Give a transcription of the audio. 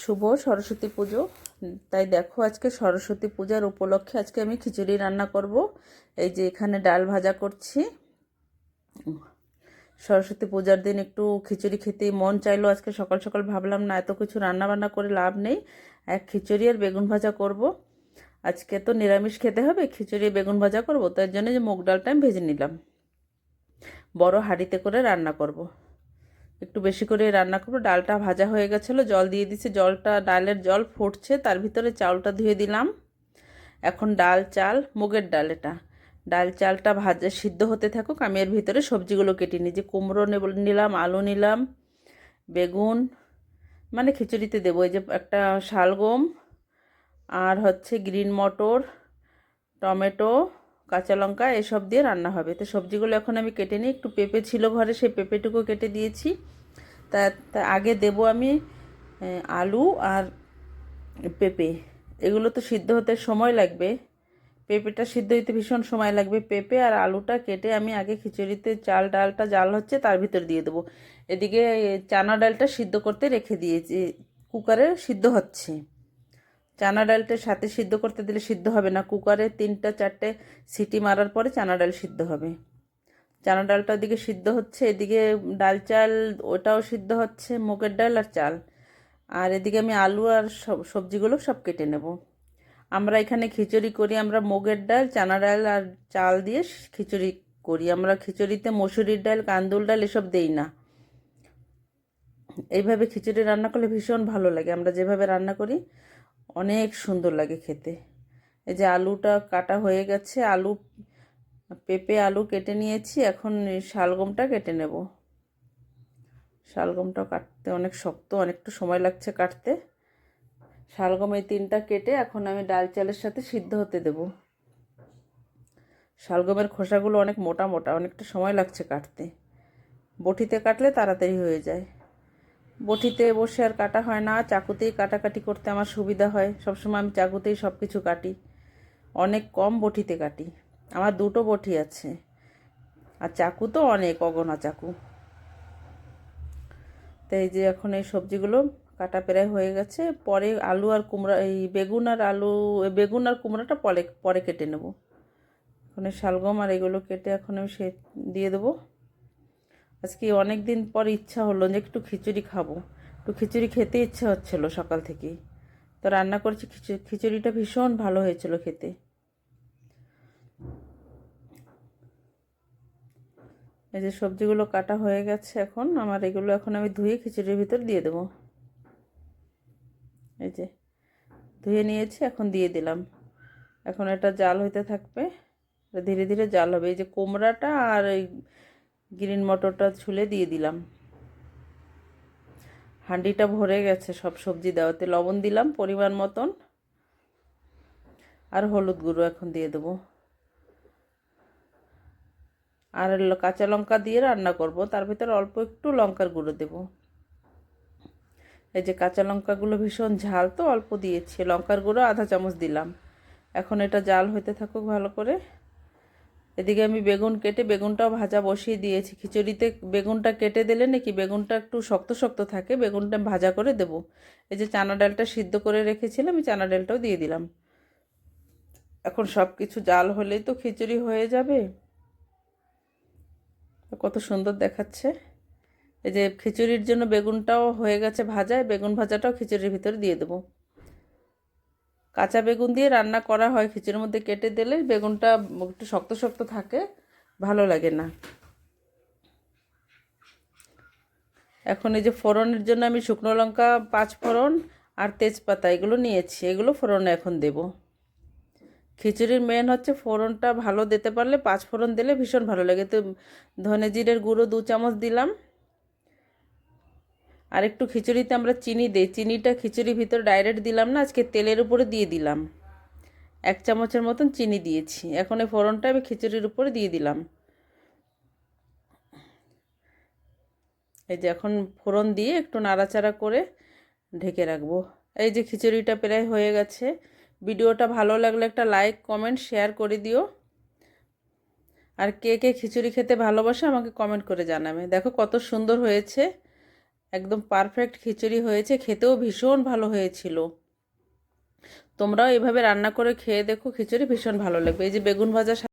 শুভ সরস্বতী পুজো। তাই দেখো আজকে সরস্বতী পূজার উপলক্ষে আজকে আমি খিচুড়ি রান্না করব। এই যে এখানে ডাল ভাজা করছি। সরস্বতী পূজার দিন একটু খিচুড়ি খেতে মন চাইলো। আজকে সকাল সকাল ভাবলাম না এত কিছু রান্না বান্না করে লাভ নেই, এক খিচুড়ি আর বেগুন ভাজা করব। আজকে তো নিরামিষ খেতে হবে, খিচুড়ি বেগুন ভাজা করব। তার জন্য যে মুগ ডালটা আমি ভেজে নিলাম, বড় হাঁড়িতে করে রান্না করব। একটু বেশি করে রান্না করবো। ডালটা ভাজা হয়ে গেছিলো, জল দিয়ে দিচ্ছি। জলটা, ডালের জল ফুটছে, তার ভিতরে চাউলটা ধুয়ে দিলাম। এখন ডাল, চাল, মুগের ডাল, এটা ডাল চালটা ভাজা সিদ্ধ হতে থাকুক। আমি এর ভিতরে সবজিগুলো কেটে নিই। যে কুমড়ো নিলাম, আলু নিলাম, বেগুন মানে খিচুড়িতে দেবো। এই যে একটা শালগম, আর হচ্ছে গ্রিন মটর, টমেটো, কাঁচা লঙ্কা, এসব দিয়ে রান্না হবে। তো সবজিগুলো এখন আমি কেটে নিই। একটু পেঁপে ছিল ঘরে, সেই পেঁপেটুকু কেটে দিয়েছি। তা আগে দেবো আমি আলু আর পেঁপে। এগুলো তো সিদ্ধ হতে সময় লাগবে, পেঁপেটা সিদ্ধ হতে ভীষণ সময় লাগবে। পেঁপে আর আলুটা কেটে আমি আগে খিচুড়িতে ডালটা জাল হচ্ছে তার ভিতর দিয়ে দেবো। এদিকে চানা ডালটা সিদ্ধ করতে রেখে দিয়েছি, কুকারে সিদ্ধ হচ্ছে। চানা ডালটা সাথে সিদ্ধ করতে দিলে সিদ্ধ হবে না, কুকারে 3-4টে সিটি মারার পরে চানা ডাল সিদ্ধ হবে। চানা ডালটা ওদিকে সিদ্ধ হচ্ছে, এদিকে ডাল চাল ওটাও সিদ্ধ হচ্ছে, মুগের ডাল আর চাল। আর এদিকে আমি আলু আর সবজিগুলো সব কেটে নেব। আমরা এখানে খিচুড়ি করি, আমরা মুগের ডাল, চানা ডাল আর চাল দিয়ে খিচুড়ি করি। আমরা খিচুড়িতে মসুরির ডাল, কান্দুল ডাল এসব দেই না। এইভাবে খিচুড়ি রান্না করলে ভীষণ ভালো লাগে। আমরা যেভাবে রান্না করি অনেক সুন্দর লাগে খেতে। এই যে আলুটা কাটা হয়ে গেছে, পেঁপে আলু কেটে নিয়েছি। এখন শালগমটা কেটে নেব। শালগমটা কাটতে অনেক শক্ত, অনেকটা সময় লাগছে কাটতে। শালগম এই 3টা কেটে এখন আমি ডাল চালের সাথে সিদ্ধ হতে দেব। শালগমের খোসাগুলো অনেক মোটা মোটা, অনেকটা সময় লাগছে কাটতে। বটিতে কাটলে তাড়াতাড়ি হয়ে যায়। বটিতে বসে আর কাটা হয় না, চাকুতেই কাটাকাটি করতে আমার সুবিধা হয়। সবসময় আমি চাকুতেই সব কিছু কাটি, অনেক কম বটিতে কাটি। আমার 2টো বটি আছে, আর চাকু তো অনেক, অগণা চাকু। তো এই যে এখন এই সবজিগুলো কাটা প্রায় হয়ে গেছে। পরে আলু আর কুমড়া, এই বেগুন আর কুমড়াটা পরে পরে কেটে নেব। এখন শালগম আর এগুলো কেটে এখন আমি দিয়ে দেবো। আজকে অনেক দিন পর ইচ্ছা হলো যে একটু খিচুড়ি খাবো, একটু খিচুড়ি খেতে ইচ্ছা হচ্ছিল সকাল থেকেই। তো রান্না করেছি, খিচুড়িটা ভীষণ ভালো হয়েছিল খেতে। এই যে সবজিগুলো কাটা হয়ে গেছে, এখন আমার এগুলো এখন আমি ধুয়ে খিচুড়ির ভিতর দিয়ে দেবো। এই যে ধুয়ে নিয়েছি, এখন দিয়ে দিলাম। এখন এটা জাল হইতে থাকবে, ধীরে ধীরে জাল হবে। এই যে কুমড়াটা আর এই গ্রিন মটরটা ছুলে দিয়ে দিলাম। হাঁডিটা ভরে গেছে সব সবজি দেওয়াতে। লবণ দিলাম পরিমাণ মতন, আর হলুদ গুঁড়ো এখন দিয়ে দেবো। আর কাঁচা লঙ্কা দিয়ে রান্না করব, তার ভিতরে অল্প একটু লঙ্কার গুঁড়ো দেব। এই যে কাঁচা লঙ্কাগুলো ভীষণ ঝাল, তো অল্প দিয়েছি, লঙ্কার গুঁড়ো আধা চামচ দিলাম। এখন এটা জাল হইতে থাকুক ভালো করে। এদিকে আমি বেগুনটাও ভাজা বসিয়ে দিয়েছি। খিচুড়িতে বেগুনটা কেটে দিলে নাকি বেগুনটা একটু শক্ত শক্ত থাকে, বেগুনটা ভাজা করে দেব। এই যে চানা ডালটা সিদ্ধ করে রেখেছিলাম, আমি চানা ডালটাও দিয়ে দিলাম। এখন সব কিছু জাল হলেই তো খিচুড়ি হয়ে যাবে। কত সুন্দর দেখাচ্ছে। এই যে খিচুড়ির জন্য বেগুনটাও হয়ে গেছে ভাজা, বেগুন ভাজাটাও খিচুড়ির ভিতরে দিয়ে দেবো। কাঁচা বেগুন দিয়ে রান্না করা হয়, খিচুড়ির মধ্যে কেটে দিলে বেগুনটা একটু শক্ত শক্ত থাকে, ভালো লাগে না। এখন এই যে ফোড়নের জন্য আমি শুকনো লঙ্কা, 5 ফোড়ন আর তেজপাতা এগুলো নিয়েছি, এগুলো ফোড়নে এখন দেব। খিচুড়ির মেন হচ্ছে ফোড়নটা ভালো দিতে পারলে, 5 ফোড়ন দিলে ভীষণ ভালো লাগে। তো ধনে জিরের গুঁড়ো 2 চামচ দিলাম। আর একটু খিচুড়িতে আমরা চিনি দিই, চিনিটা খিচুড়ির ভিতর ডাইরেক্ট দিলাম না, আজকে তেলের উপরে দিয়ে দিলাম। 1 চামচের মতন চিনি দিয়েছি। এখন এই ফোড়নটা আমি খিচুড়ির উপরে দিয়ে দিলাম। এই যে এখন ফোড়ন দিয়ে একটু নাড়াচাড়া করে ঢেকে রাখবো। এই যে খিচুড়িটা প্রায় হয়ে গেছে। ভিডিওটা ভালো লাগলে একটা লাইক, কমেন্ট, শেয়ার করে দিও। আর কে কে খিচুড়ি খেতে ভালোবাসে আমাকে কমেন্ট করে জানাবে। দেখো কত সুন্দর হয়েছে। একদম পারফেক্ট খিচুড়ি হয়েছে, খেতেও ভীষণ ভালো হয়েছিল। তোমরাও এভাবে রান্না করে খেয়ে দেখো, খিচুড়ি ভীষণ ভালো লাগবে। এই যে বেগুন ভাজা